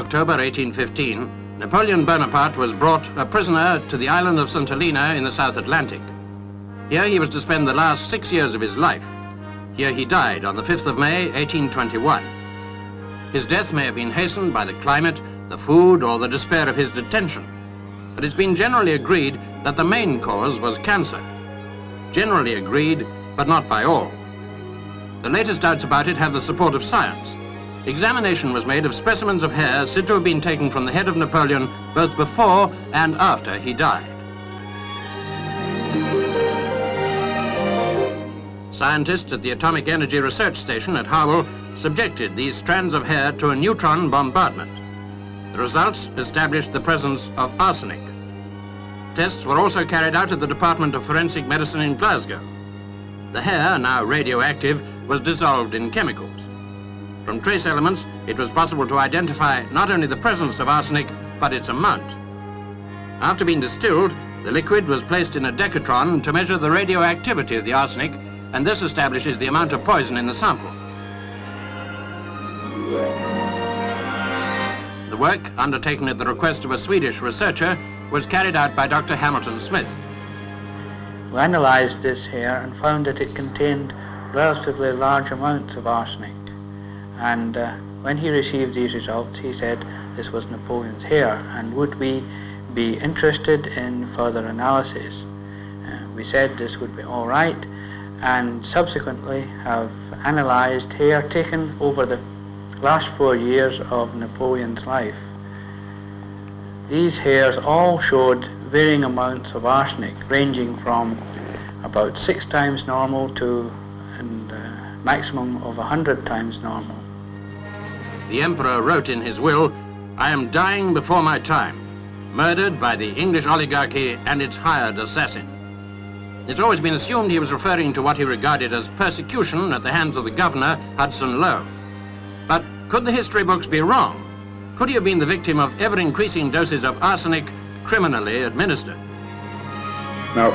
October 1815, Napoleon Bonaparte was brought a prisoner to the island of St. Helena in the South Atlantic. Here he was to spend the last 6 years of his life. Here he died on the 5th of May, 1821. His death may have been hastened by the climate, the food, or the despair of his detention. But it's been generally agreed that the main cause was cancer. Generally agreed, but not by all. The latest doubts about it have the support of science. Examination was made of specimens of hair said to have been taken from the head of Napoleon both before and after he died. Scientists at the Atomic Energy Research Station at Harwell subjected these strands of hair to a neutron bombardment. The results established the presence of arsenic. Tests were also carried out at the Department of Forensic Medicine in Glasgow. The hair, now radioactive, was dissolved in chemicals. From trace elements, it was possible to identify not only the presence of arsenic, but its amount. After being distilled, the liquid was placed in a decatron to measure the radioactivity of the arsenic, and this establishes the amount of poison in the sample. The work, undertaken at the request of a Swedish researcher, was carried out by Dr. Hamilton Smith. We analysed this hair and found that it contained relatively large amounts of arsenic. And when he received these results, he said this was Napoleon's hair, and would we be interested in further analysis? We said this would be all right, and subsequently have analysed hair taken over the last 4 years of Napoleon's life. These hairs all showed varying amounts of arsenic, ranging from about 6 times normal to a maximum of 100 times normal. The Emperor wrote in his will, "I am dying before my time, murdered by the English oligarchy and its hired assassin." It's always been assumed he was referring to what he regarded as persecution at the hands of the governor, Hudson Lowe. But could the history books be wrong? Could he have been the victim of ever-increasing doses of arsenic criminally administered? Now,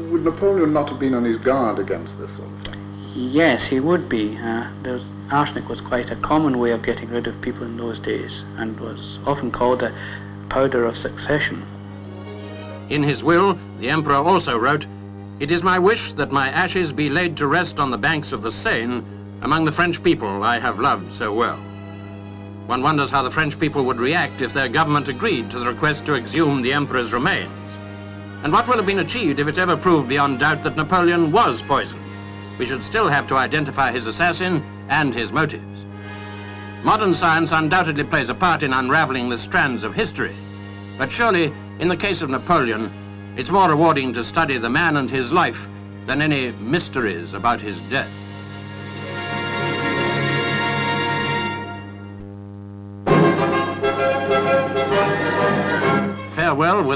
would Napoleon not have been on his guard against this sort of thing? Yes, he would be. Arsenic was quite a common way of getting rid of people in those days, and was often called the powder of succession. In his will, the Emperor also wrote, "It is my wish that my ashes be laid to rest on the banks of the Seine among the French people I have loved so well." One wonders how the French people would react if their government agreed to the request to exhume the Emperor's remains. And what will have been achieved if it's ever proved beyond doubt that Napoleon was poisoned? We should still have to identify his assassin and his motives. Modern science undoubtedly plays a part in unraveling the strands of history, but surely, in the case of Napoleon, it's more rewarding to study the man and his life than any mysteries about his death. Farewell with